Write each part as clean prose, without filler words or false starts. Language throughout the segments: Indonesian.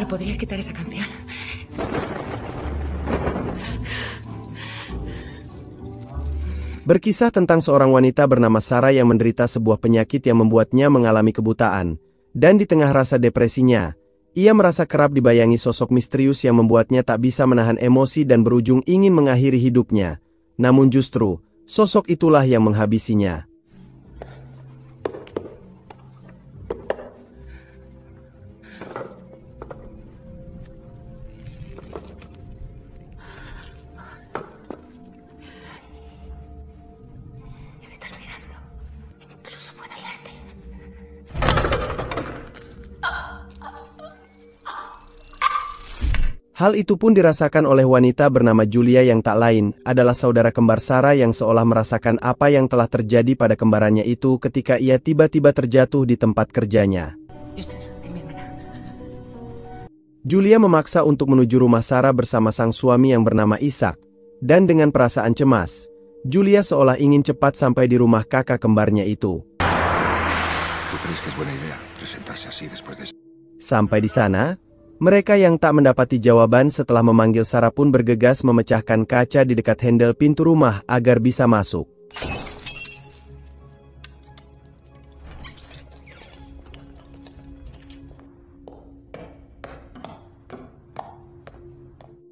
¿Me podrías quitar esa canción? Berkisah tentang seorang wanita bernama Sarah yang menderita sebuah penyakit yang membuatnya mengalami kebutaan. Dan di tengah rasa depresinya, ia merasa kerap dibayangi sosok misterius yang membuatnya tak bisa menahan emosi dan berujung ingin mengakhiri hidupnya. Namun justru, sosok itulah yang menghabisinya. Hal itu pun dirasakan oleh wanita bernama Julia yang tak lain adalah saudara kembar Sarah yang seolah merasakan apa yang telah terjadi pada kembarannya itu ketika ia tiba-tiba terjatuh di tempat kerjanya. Julia memaksa untuk menuju rumah Sarah bersama sang suami yang bernama Ishak, dan dengan perasaan cemas, Julia seolah ingin cepat sampai di rumah kakak kembarnya itu. Sampai di sana, mereka yang tak mendapati jawaban setelah memanggil Sarah pun bergegas memecahkan kaca di dekat handle pintu rumah agar bisa masuk.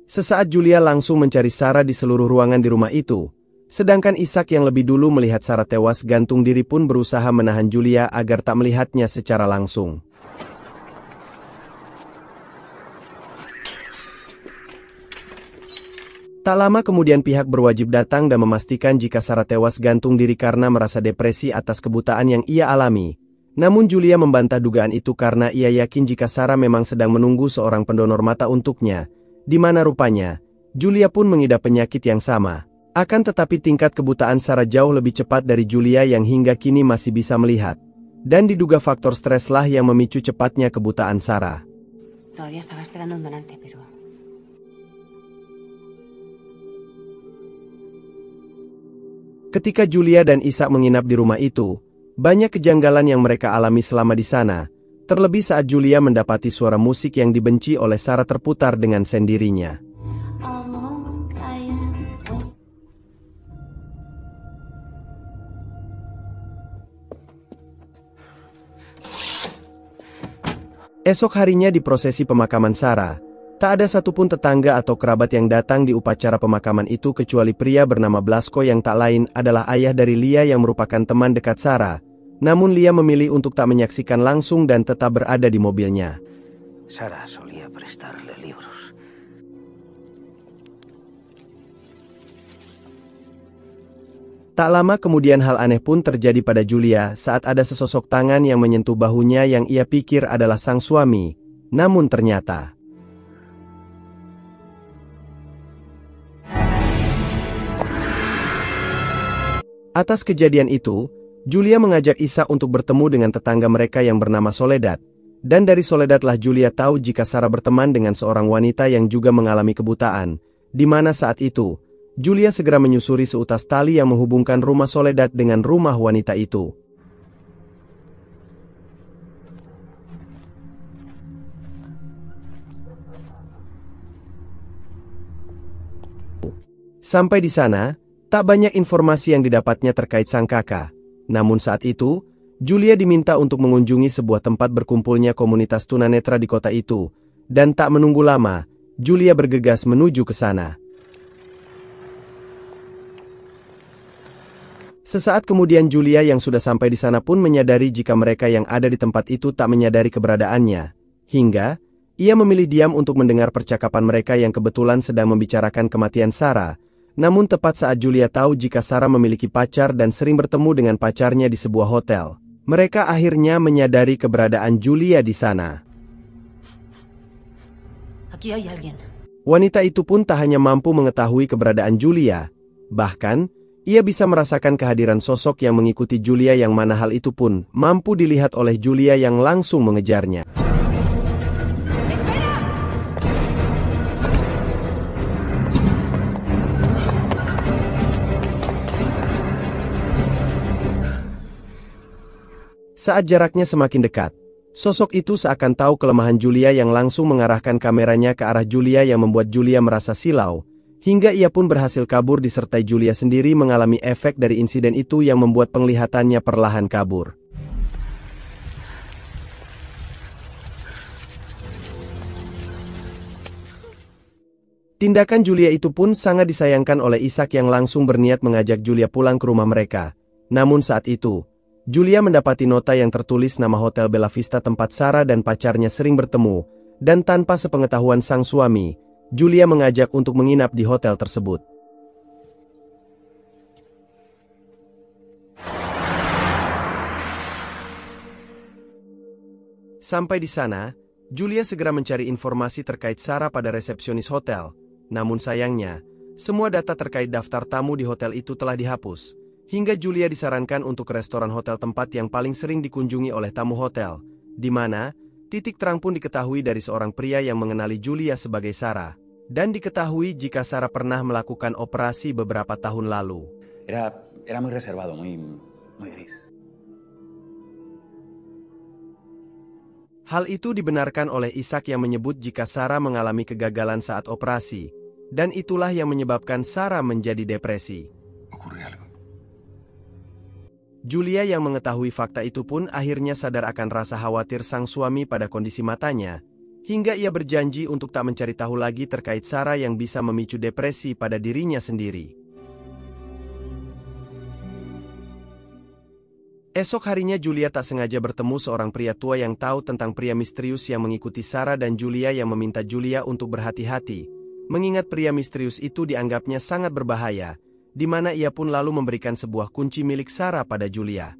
Sesaat Julia langsung mencari Sarah di seluruh ruangan di rumah itu, sedangkan Ishak yang lebih dulu melihat Sarah tewas gantung diri pun berusaha menahan Julia agar tak melihatnya secara langsung. Tak lama kemudian pihak berwajib datang dan memastikan jika Sarah tewas gantung diri karena merasa depresi atas kebutaan yang ia alami. Namun Julia membantah dugaan itu karena ia yakin jika Sarah memang sedang menunggu seorang pendonor mata untuknya, di mana rupanya Julia pun mengidap penyakit yang sama. Akan tetapi tingkat kebutaan Sarah jauh lebih cepat dari Julia yang hingga kini masih bisa melihat. Dan diduga faktor streslah yang memicu cepatnya kebutaan Sarah. Ketika Julia dan Ishak menginap di rumah itu, banyak kejanggalan yang mereka alami selama di sana, terlebih saat Julia mendapati suara musik yang dibenci oleh Sarah terputar dengan sendirinya. Esok harinya di prosesi pemakaman Sarah, tak ada satupun tetangga atau kerabat yang datang di upacara pemakaman itu kecuali pria bernama Blasko yang tak lain adalah ayah dari Lia yang merupakan teman dekat Sarah. Namun Lia memilih untuk tak menyaksikan langsung dan tetap berada di mobilnya. Sarah solía prestarle libros. Tak lama kemudian hal aneh pun terjadi pada Julia saat ada sesosok tangan yang menyentuh bahunya yang ia pikir adalah sang suami. Namun ternyata atas kejadian itu, Julia mengajak Ishak untuk bertemu dengan tetangga mereka yang bernama Soledad. Dan dari Soledadlah Julia tahu jika Sarah berteman dengan seorang wanita yang juga mengalami kebutaan, di mana saat itu, Julia segera menyusuri seutas tali yang menghubungkan rumah Soledad dengan rumah wanita itu. Sampai di sana, tak banyak informasi yang didapatnya terkait sang kakak. Namun saat itu, Julia diminta untuk mengunjungi sebuah tempat berkumpulnya komunitas tunanetra di kota itu. Dan tak menunggu lama, Julia bergegas menuju ke sana. Sesaat kemudian Julia yang sudah sampai di sana pun menyadari jika mereka yang ada di tempat itu tak menyadari keberadaannya. Hingga, ia memilih diam untuk mendengar percakapan mereka yang kebetulan sedang membicarakan kematian Sarah. Namun tepat saat Julia tahu jika Sarah memiliki pacar dan sering bertemu dengan pacarnya di sebuah hotel, mereka akhirnya menyadari keberadaan Julia di sana. Wanita itu pun tak hanya mampu mengetahui keberadaan Julia, bahkan ia bisa merasakan kehadiran sosok yang mengikuti Julia yang mana hal itu pun mampu dilihat oleh Julia yang langsung mengejarnya. Saat jaraknya semakin dekat, Sosok itu seakan tahu kelemahan Julia yang langsung mengarahkan kameranya ke arah Julia yang membuat Julia merasa silau, hingga ia pun berhasil kabur disertai Julia sendiri mengalami efek dari insiden itu yang membuat penglihatannya perlahan kabur. Tindakan Julia itu pun sangat disayangkan oleh Ishak yang langsung berniat mengajak Julia pulang ke rumah mereka. Namun saat itu, Julia mendapati nota yang tertulis nama Hotel Bella Vista tempat Sarah dan pacarnya sering bertemu, dan tanpa sepengetahuan sang suami, Julia mengajak untuk menginap di hotel tersebut. Sampai di sana, Julia segera mencari informasi terkait Sarah pada resepsionis hotel. Namun sayangnya, semua data terkait daftar tamu di hotel itu telah dihapus. Hingga Julia disarankan untuk ke restoran hotel tempat yang paling sering dikunjungi oleh tamu hotel, di mana titik terang pun diketahui dari seorang pria yang mengenali Julia sebagai Sarah, dan diketahui jika Sarah pernah melakukan operasi beberapa tahun lalu. Era muy reservado, muy gris. Hal itu dibenarkan oleh Ishak yang menyebut jika Sarah mengalami kegagalan saat operasi, dan itulah yang menyebabkan Sarah menjadi depresi. Julia yang mengetahui fakta itu pun akhirnya sadar akan rasa khawatir sang suami pada kondisi matanya, hingga ia berjanji untuk tak mencari tahu lagi terkait Sarah yang bisa memicu depresi pada dirinya sendiri. Esok harinya Julia tak sengaja bertemu seorang pria tua yang tahu tentang pria misterius yang mengikuti Sarah dan Julia yang meminta Julia untuk berhati-hati, mengingat pria misterius itu dianggapnya sangat berbahaya, di mana ia pun lalu memberikan sebuah kunci milik Sarah pada Julia.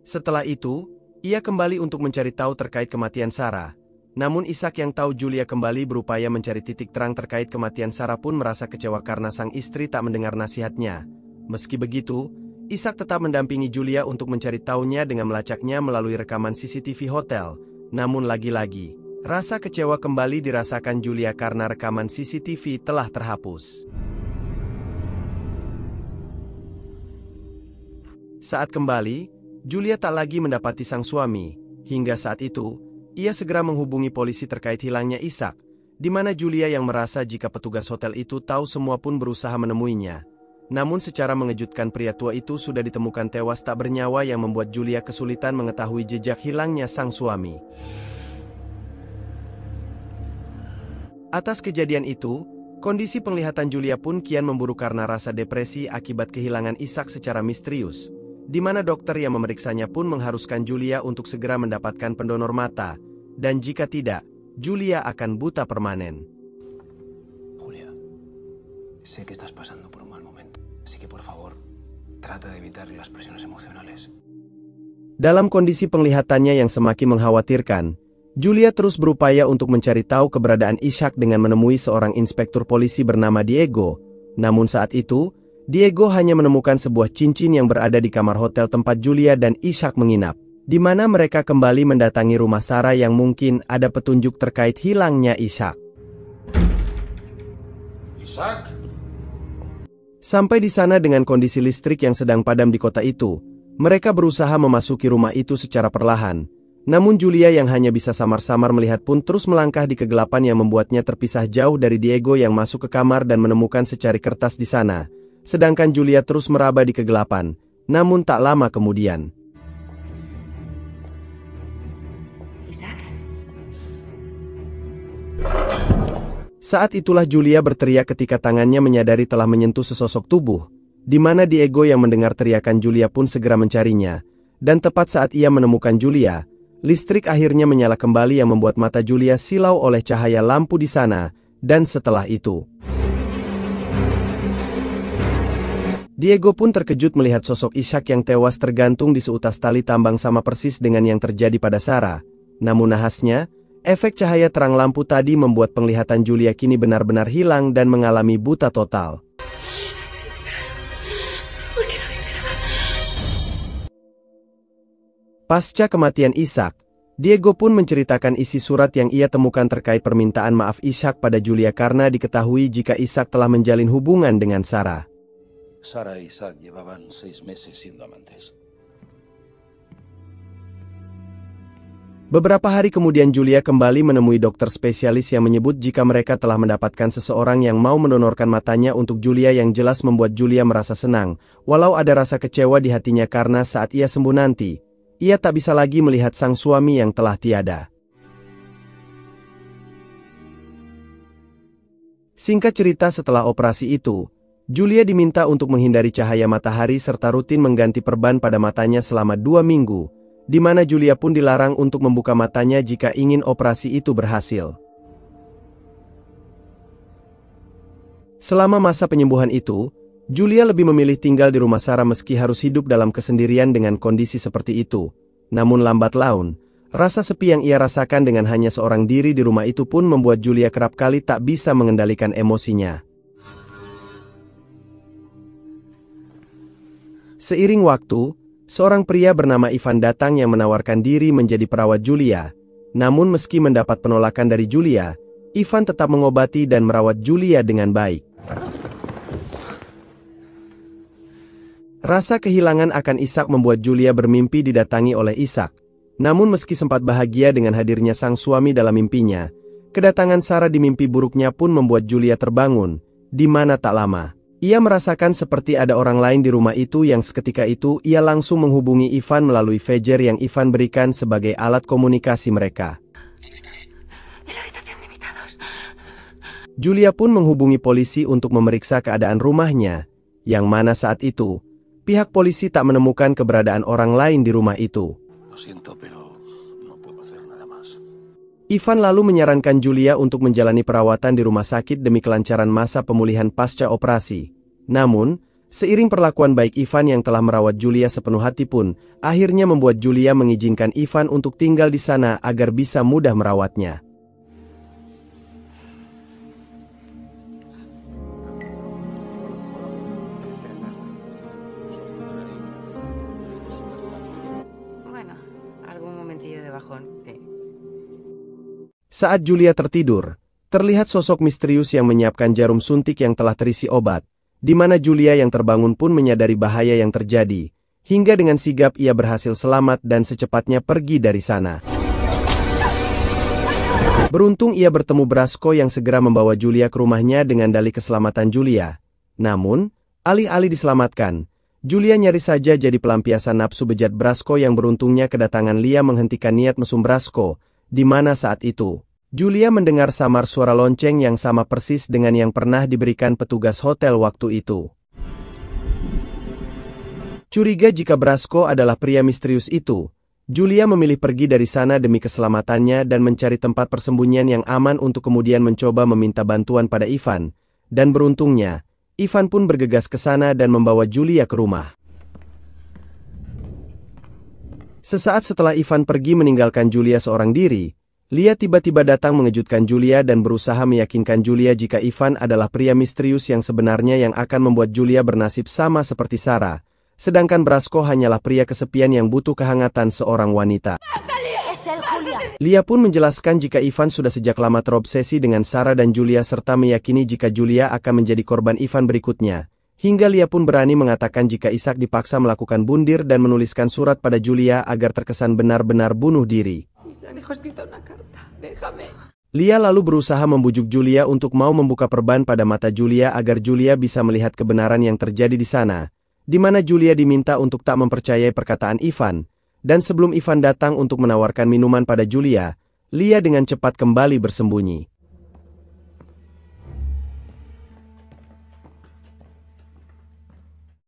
Setelah itu, ia kembali untuk mencari tahu terkait kematian Sarah. Namun Ishak yang tahu Julia kembali berupaya mencari titik terang terkait kematian Sarah pun merasa kecewa karena sang istri tak mendengar nasihatnya. Meski begitu, Ishak tetap mendampingi Julia untuk mencari tahunya dengan melacaknya melalui rekaman CCTV hotel. Namun lagi-lagi, rasa kecewa kembali dirasakan Julia karena rekaman CCTV telah terhapus. Saat kembali, Julia tak lagi mendapati sang suami. Hingga saat itu, ia segera menghubungi polisi terkait hilangnya Ishak, di mana Julia yang merasa jika petugas hotel itu tahu semua pun berusaha menemuinya. Namun secara mengejutkan pria tua itu sudah ditemukan tewas tak bernyawa yang membuat Julia kesulitan mengetahui jejak hilangnya sang suami. Atas kejadian itu, kondisi penglihatan Julia pun kian memburuk karena rasa depresi akibat kehilangan Ishak secara misterius, di mana dokter yang memeriksanya pun mengharuskan Julia untuk segera mendapatkan pendonor mata, dan jika tidak, Julia akan buta permanen. Julia, sé que estás pasando por un mal momento, así que por favor, trata de evitar las presiones emocionales. Dalam kondisi penglihatannya yang semakin mengkhawatirkan, Julia terus berupaya untuk mencari tahu keberadaan Ishak dengan menemui seorang inspektur polisi bernama Diego. Namun saat itu, Diego hanya menemukan sebuah cincin yang berada di kamar hotel tempat Julia dan Ishak menginap, di mana mereka kembali mendatangi rumah Sarah yang mungkin ada petunjuk terkait hilangnya Ishak. Ishak? Sampai di sana dengan kondisi listrik yang sedang padam di kota itu, mereka berusaha memasuki rumah itu secara perlahan. Namun Julia yang hanya bisa samar-samar melihat pun terus melangkah di kegelapan yang membuatnya terpisah jauh dari Diego yang masuk ke kamar dan menemukan secari kertas di sana. Sedangkan Julia terus meraba di kegelapan, namun tak lama kemudian. Ishak? Saat itulah Julia berteriak ketika tangannya menyadari telah menyentuh sesosok tubuh, di mana Diego yang mendengar teriakan Julia pun segera mencarinya, dan tepat saat ia menemukan Julia, listrik akhirnya menyala kembali yang membuat mata Julia silau oleh cahaya lampu di sana, dan setelah itu, Diego pun terkejut melihat sosok Ishak yang tewas tergantung di seutas tali tambang sama persis dengan yang terjadi pada Sarah. Namun nahasnya, efek cahaya terang lampu tadi membuat penglihatan Julia kini benar-benar hilang dan mengalami buta total. Pasca kematian Ishak, Diego pun menceritakan isi surat yang ia temukan terkait permintaan maaf Ishak pada Julia karena diketahui jika Ishak telah menjalin hubungan dengan Sarah. Sarah y Ishak llevaban 6 meses siendo amantes. Beberapa hari kemudian Julia kembali menemui dokter spesialis yang menyebut jika mereka telah mendapatkan seseorang yang mau mendonorkan matanya untuk Julia, yang jelas membuat Julia merasa senang, walau ada rasa kecewa di hatinya karena saat ia sembuh nanti, ia tak bisa lagi melihat sang suami yang telah tiada. Singkat cerita, setelah operasi itu, Julia diminta untuk menghindari cahaya matahari serta rutin mengganti perban pada matanya selama 2 minggu, di mana Julia pun dilarang untuk membuka matanya jika ingin operasi itu berhasil. Selama masa penyembuhan itu, Julia lebih memilih tinggal di rumah Sarah meski harus hidup dalam kesendirian dengan kondisi seperti itu. Namun lambat laun, rasa sepi yang ia rasakan dengan hanya seorang diri di rumah itu pun membuat Julia kerap kali tak bisa mengendalikan emosinya. Seiring waktu, seorang pria bernama Ivan datang yang menawarkan diri menjadi perawat Julia. Namun meski mendapat penolakan dari Julia, Ivan tetap mengobati dan merawat Julia dengan baik. Rasa kehilangan akan Ishak membuat Julia bermimpi didatangi oleh Ishak. Namun meski sempat bahagia dengan hadirnya sang suami dalam mimpinya, kedatangan Sarah di mimpi buruknya pun membuat Julia terbangun, di mana tak lama ia merasakan seperti ada orang lain di rumah itu, yang seketika itu ia langsung menghubungi Ivan melalui pager yang Ivan berikan sebagai alat komunikasi mereka. Julia pun menghubungi polisi untuk memeriksa keadaan rumahnya, yang mana saat itu, pihak polisi tak menemukan keberadaan orang lain di rumah itu. Ivan lalu menyarankan Julia untuk menjalani perawatan di rumah sakit demi kelancaran masa pemulihan pasca operasi. Namun, seiring perlakuan baik Ivan yang telah merawat Julia sepenuh hati pun, akhirnya membuat Julia mengizinkan Ivan untuk tinggal di sana agar bisa mudah merawatnya. Saat Julia tertidur, terlihat sosok misterius yang menyiapkan jarum suntik yang telah terisi obat, di mana Julia yang terbangun pun menyadari bahaya yang terjadi, hingga dengan sigap ia berhasil selamat dan secepatnya pergi dari sana. Beruntung ia bertemu Brasko yang segera membawa Julia ke rumahnya dengan dalih keselamatan Julia. Namun, alih-alih diselamatkan, Julia nyaris saja jadi pelampiasan nafsu bejat Brasko, yang beruntungnya kedatangan Lia menghentikan niat mesum Brasko, di mana saat itu Julia mendengar samar suara lonceng yang sama persis dengan yang pernah diberikan petugas hotel waktu itu. Curiga jika Brasko adalah pria misterius itu, Julia memilih pergi dari sana demi keselamatannya dan mencari tempat persembunyian yang aman untuk kemudian mencoba meminta bantuan pada Ivan. Dan beruntungnya, Ivan pun bergegas ke sana dan membawa Julia ke rumah. Sesaat setelah Ivan pergi meninggalkan Julia seorang diri, Lia tiba-tiba datang mengejutkan Julia dan berusaha meyakinkan Julia jika Ivan adalah pria misterius yang sebenarnya yang akan membuat Julia bernasib sama seperti Sarah, sedangkan Brasko hanyalah pria kesepian yang butuh kehangatan seorang wanita. Lia pun menjelaskan jika Ivan sudah sejak lama terobsesi dengan Sarah dan Julia serta meyakini jika Julia akan menjadi korban Ivan berikutnya. Hingga Lia pun berani mengatakan jika Ishak dipaksa melakukan bundir dan menuliskan surat pada Julia agar terkesan benar-benar bunuh diri. Lia lalu berusaha membujuk Julia untuk mau membuka perban pada mata Julia agar Julia bisa melihat kebenaran yang terjadi di sana, di mana Julia diminta untuk tak mempercayai perkataan Ivan, dan sebelum Ivan datang untuk menawarkan minuman pada Julia, Lia dengan cepat kembali bersembunyi.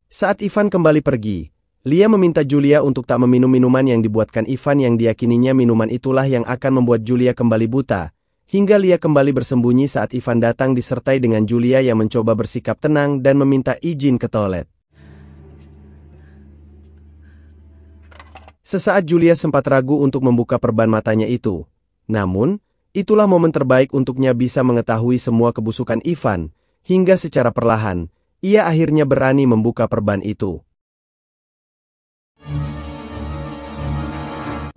Saat Ivan kembali pergi, Lia meminta Julia untuk tak meminum minuman yang dibuatkan Ivan yang diyakininya minuman itulah yang akan membuat Julia kembali buta, hingga Lia kembali bersembunyi saat Ivan datang disertai dengan Julia yang mencoba bersikap tenang dan meminta izin ke toilet. Sesaat Julia sempat ragu untuk membuka perban matanya itu, namun, itulah momen terbaik untuknya bisa mengetahui semua kebusukan Ivan, hingga secara perlahan, ia akhirnya berani membuka perban itu.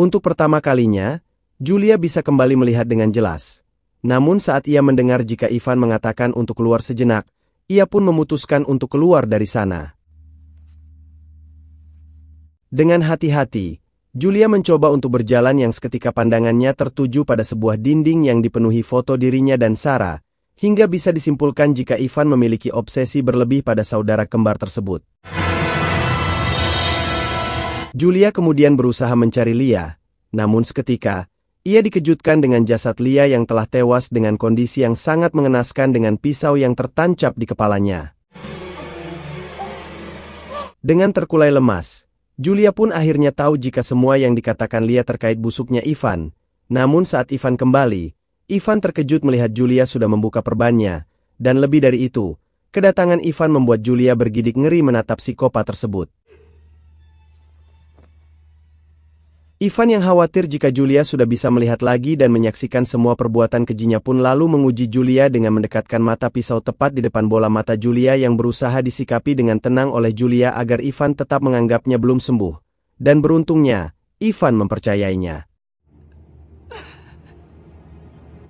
Untuk pertama kalinya, Julia bisa kembali melihat dengan jelas. Namun saat ia mendengar jika Ivan mengatakan untuk keluar sejenak, ia pun memutuskan untuk keluar dari sana. Dengan hati-hati, Julia mencoba untuk berjalan yang seketika pandangannya tertuju pada sebuah dinding yang dipenuhi foto dirinya dan Sarah, hingga bisa disimpulkan jika Ivan memiliki obsesi berlebih pada saudara kembar tersebut. Julia kemudian berusaha mencari Lia, namun seketika, ia dikejutkan dengan jasad Lia yang telah tewas dengan kondisi yang sangat mengenaskan dengan pisau yang tertancap di kepalanya. Dengan terkulai lemas, Julia pun akhirnya tahu jika semua yang dikatakan Lia terkait busuknya Ivan. Namun saat Ivan kembali, Ivan terkejut melihat Julia sudah membuka perbannya, dan lebih dari itu, kedatangan Ivan membuat Julia bergidik ngeri menatap psikopat tersebut. Ivan yang khawatir jika Julia sudah bisa melihat lagi dan menyaksikan semua perbuatan kejinya pun lalu menguji Julia dengan mendekatkan mata pisau tepat di depan bola mata Julia yang berusaha disikapi dengan tenang oleh Julia agar Ivan tetap menganggapnya belum sembuh. Dan beruntungnya, Ivan mempercayainya.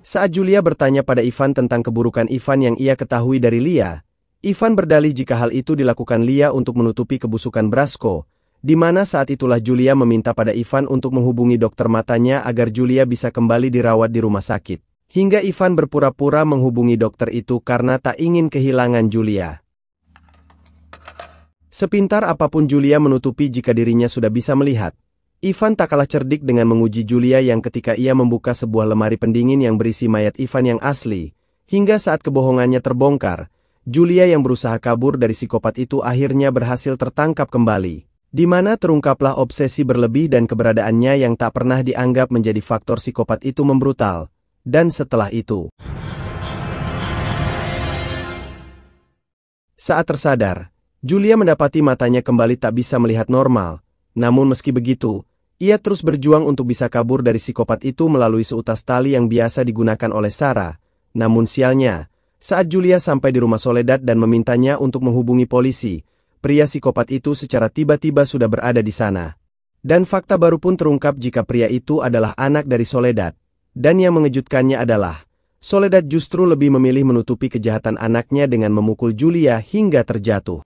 Saat Julia bertanya pada Ivan tentang keburukan Ivan yang ia ketahui dari Lia, Ivan berdalih jika hal itu dilakukan Lia untuk menutupi kebusukan Brasko, di mana saat itulah Julia meminta pada Ivan untuk menghubungi dokter matanya agar Julia bisa kembali dirawat di rumah sakit. Hingga Ivan berpura-pura menghubungi dokter itu karena tak ingin kehilangan Julia. Sepintar apapun Julia menutupi jika dirinya sudah bisa melihat, Ivan tak kalah cerdik dengan menguji Julia yang ketika ia membuka sebuah lemari pendingin yang berisi mayat Ivan yang asli, hingga saat kebohongannya terbongkar, Julia yang berusaha kabur dari psikopat itu akhirnya berhasil tertangkap kembali. Di mana terungkaplah obsesi berlebih dan keberadaannya yang tak pernah dianggap menjadi faktor psikopat itu membrutal. Dan setelah itu, saat tersadar, Julia mendapati matanya kembali tak bisa melihat normal. Namun meski begitu, ia terus berjuang untuk bisa kabur dari psikopat itu melalui seutas tali yang biasa digunakan oleh Sarah. Namun sialnya, saat Julia sampai di rumah Soledad dan memintanya untuk menghubungi polisi, pria psikopat itu secara tiba-tiba sudah berada di sana. Dan fakta baru pun terungkap jika pria itu adalah anak dari Soledad. Dan yang mengejutkannya adalah, Soledad justru lebih memilih menutupi kejahatan anaknya dengan memukul Julia hingga terjatuh.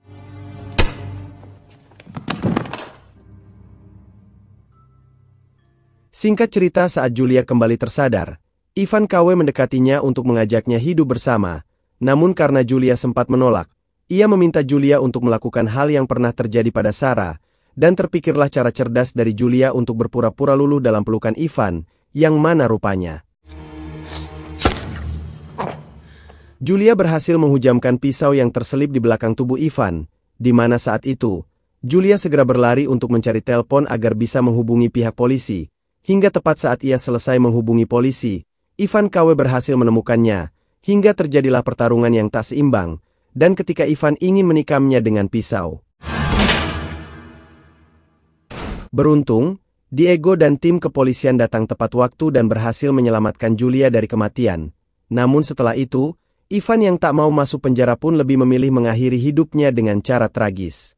Singkat cerita saat Julia kembali tersadar, Ivan KW mendekatinya untuk mengajaknya hidup bersama. Namun karena Julia sempat menolak, ia meminta Julia untuk melakukan hal yang pernah terjadi pada Sarah, dan terpikirlah cara cerdas dari Julia untuk berpura-pura luluh dalam pelukan Ivan, yang mana rupanya Julia berhasil menghujamkan pisau yang terselip di belakang tubuh Ivan, di mana saat itu, Julia segera berlari untuk mencari telepon agar bisa menghubungi pihak polisi, hingga tepat saat ia selesai menghubungi polisi, Ivan KW berhasil menemukannya, hingga terjadilah pertarungan yang tak seimbang, dan ketika Ivan ingin menikamnya dengan pisau. Beruntung, Diego dan tim kepolisian datang tepat waktu dan berhasil menyelamatkan Julia dari kematian. Namun setelah itu, Ivan yang tak mau masuk penjara pun lebih memilih mengakhiri hidupnya dengan cara tragis.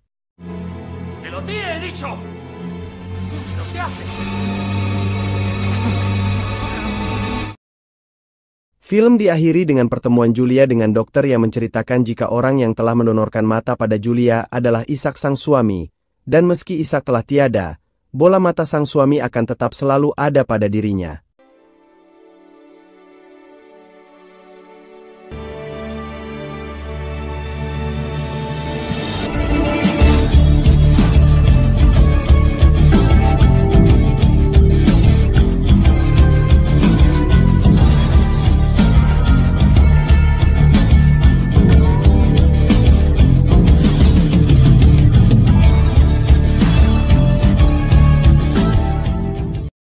Film diakhiri dengan pertemuan Julia dengan dokter yang menceritakan jika orang yang telah mendonorkan mata pada Julia adalah Ishak sang suami, dan meski Ishak telah tiada, bola mata sang suami akan tetap selalu ada pada dirinya.